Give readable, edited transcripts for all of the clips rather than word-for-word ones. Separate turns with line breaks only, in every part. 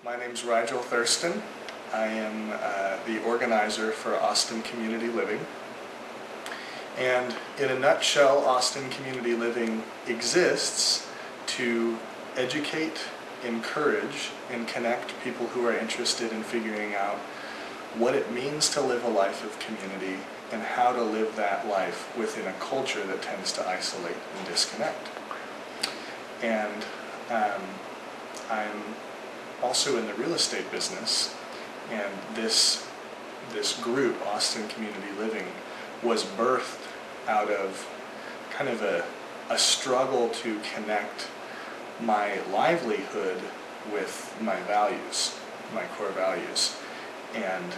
My name's Rigel Thurston. I am the organizer for Austin Community Living. And in a nutshell, Austin Community Living exists to educate, encourage, and connect people who are interested in figuring out what it means to live a life of community and how to live that life within a culture that tends to isolate and disconnect. And I'm also in the real estate business, and this group, Austin Community Living, was birthed out of kind of a struggle to connect my livelihood with my values, my core values. And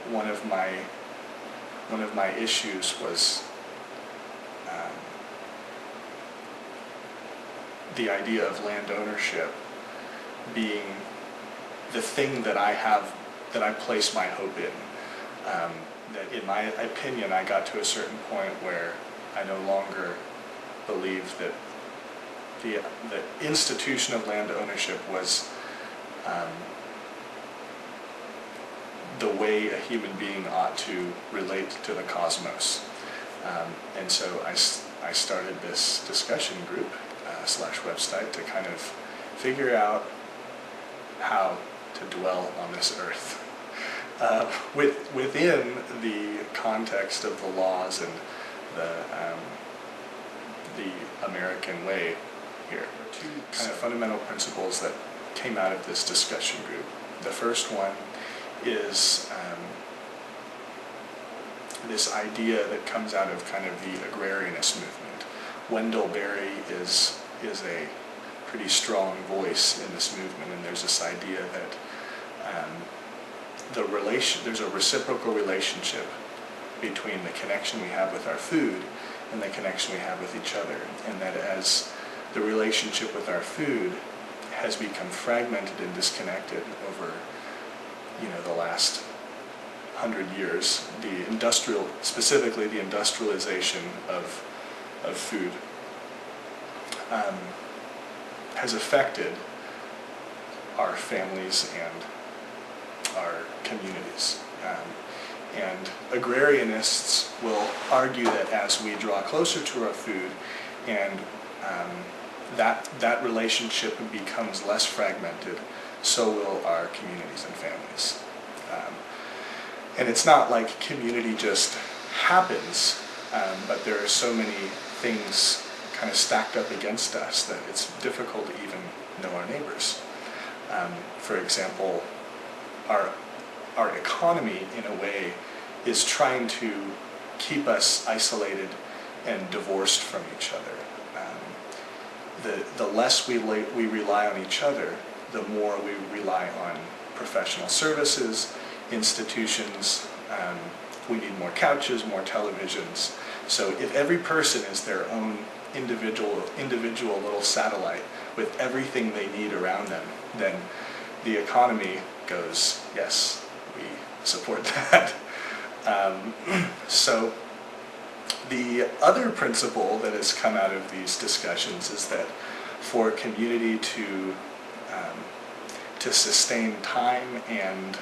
one of my issues was the idea of land ownership being the thing that I place my hope in. That in my opinion, I got to a certain point where I no longer believed that the institution of land ownership was the way a human being ought to relate to the cosmos. And so I started this discussion group / website to kind of figure out how to dwell on this earth within the context of the laws and the American way here. Two kind of fundamental principles that came out of this discussion group. The first one is this idea that comes out of kind of the agrarianist movement. Wendell Berry is a pretty strong voice in this movement, and there's this idea that there's a reciprocal relationship between the connection we have with our food and the connection we have with each other, and that as the relationship with our food has become fragmented and disconnected over the last 100 years, specifically the industrialization of food has affected our families and our communities. And agrarianists will argue that as we draw closer to our food and that relationship becomes less fragmented, so will our communities and families. And it's not like community just happens, but there are so many things kind of stacked up against us that it's difficult to even know our neighbors. For example, our economy, in a way, is trying to keep us isolated and divorced from each other. The less we rely on each other, the more we rely on professional services, institutions. We need more couches, more televisions. So if every person is their own individual little satellite with everything they need around them, then the economy goes, yes, we support that. So the other principle that has come out of these discussions is that for a community to sustain time and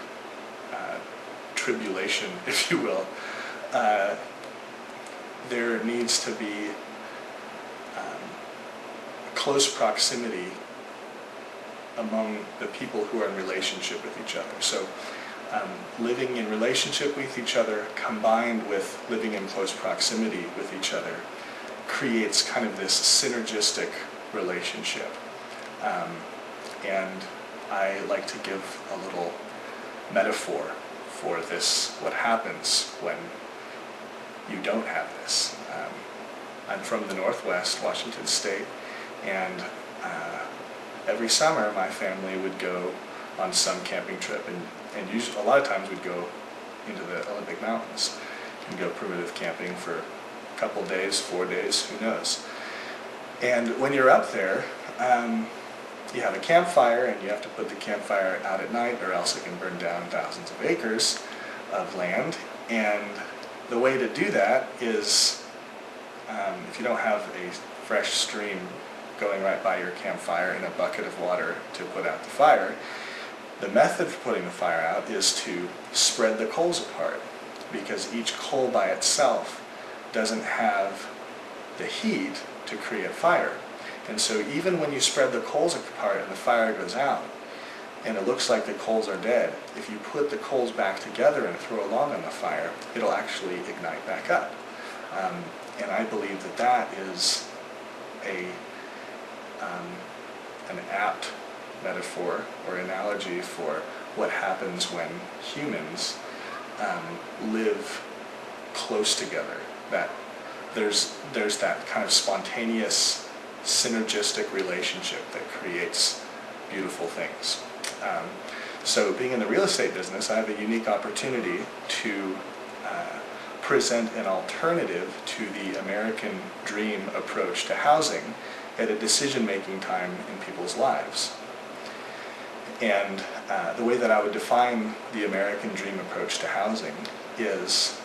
tribulation, if you will, there needs to be close proximity among the people who are in relationship with each other. So living in relationship with each other combined with living in close proximity with each other creates kind of this synergistic relationship. And I like to give a little metaphor for this, what happens when you don't have this. I'm from the Northwest, Washington State, and every summer my family would go on some camping trip, and usually, a lot of times we'd go into the Olympic Mountains and go primitive camping for a couple days, 4 days, who knows. And when you're up there, you have a campfire, and you have to put the campfire out at night, or else it can burn down thousands of acres of land. And the way to do that is, if you don't have a fresh stream going right by your campfire in a bucket of water to put out the fire. The method for putting the fire out is to spread the coals apart, because each coal by itself doesn't have the heat to create fire. And so even when you spread the coals apart and the fire goes out, and it looks like the coals are dead, if you put the coals back together and throw a log on the fire, it'll actually ignite back up. And I believe that that is an apt metaphor or analogy for what happens when humans live close together. That there's that kind of spontaneous, synergistic relationship that creates beautiful things. So being in the real estate business, I have a unique opportunity to present an alternative to the American dream approach to housing at a decision-making time in people's lives. And the way that I would define the American dream approach to housing is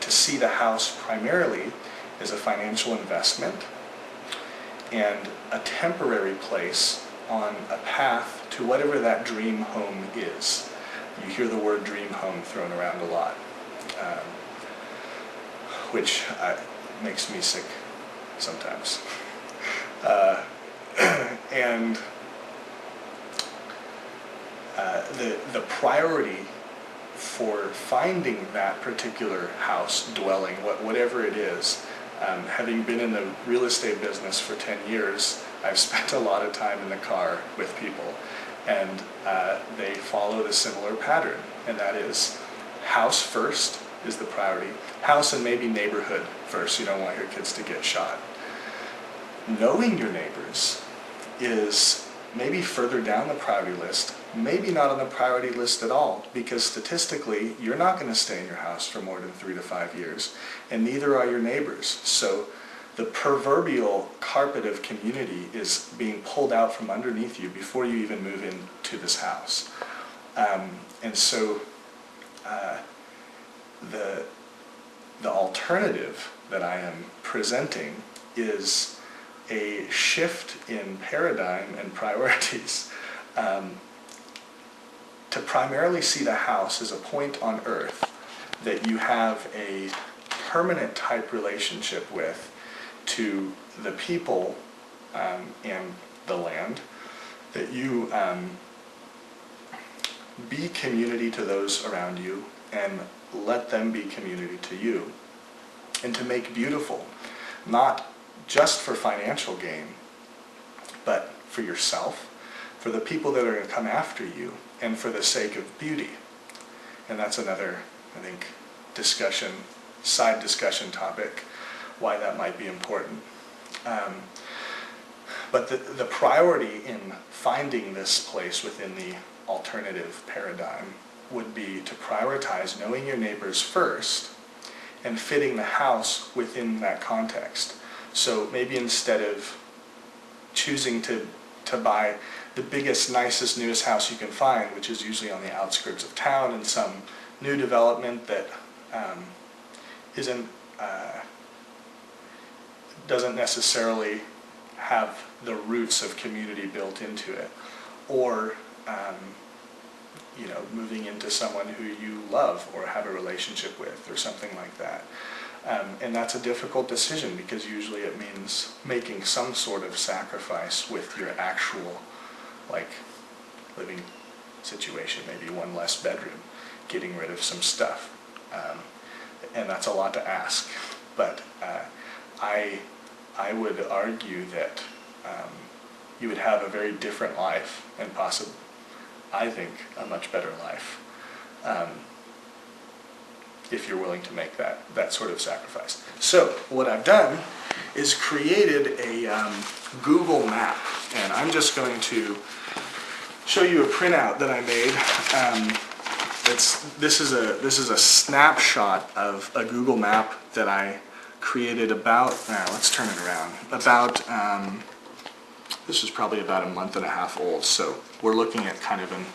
to see the house primarily as a financial investment and a temporary place on a path to whatever that dream home is. You hear the word dream home thrown around a lot, which makes me sick sometimes. And the priority for finding that particular house, dwelling, whatever it is, having been in the real estate business for 10 years, I've spent a lot of time in the car with people, and they followed a similar pattern, and that is house first is the priority. House and maybe neighborhood first. You don't want your kids to get shot. Knowing your neighbors is maybe further down the priority list, maybe not on the priority list at all, because statistically you're not going to stay in your house for more than 3 to 5 years, and neither are your neighbors. So the proverbial carpet of community is being pulled out from underneath you before you even move into this house. And so the alternative that I am presenting is a shift in paradigm and priorities, to primarily see the house as a point on earth that you have a permanent type relationship with, to the people and the land, that you be community to those around you and let them be community to you, and to make beautiful, not just for financial gain, but for yourself, for the people that are going to come after you, and for the sake of beauty. And that's another, I think, side discussion topic, why that might be important. But the priority in finding this place within the alternative paradigm would be to prioritize knowing your neighbors first and fitting the house within that context. So maybe instead of choosing to buy the biggest, nicest, newest house you can find, which is usually on the outskirts of town in some new development that doesn't necessarily have the roots of community built into it, or moving into someone who you love or have a relationship with, or something like that. And that's a difficult decision, because usually it means making some sort of sacrifice with your actual living situation, maybe one less bedroom, getting rid of some stuff. And that's a lot to ask. But I would argue that you would have a very different life, and possibly, I think, a much better life, if you're willing to make that sort of sacrifice. So what I've done is created a Google map, and I'm just going to show you a printout that I made. This is a snapshot of a Google map that I created about, let's turn it around, this is probably about a month and a half old, so we're looking at kind of an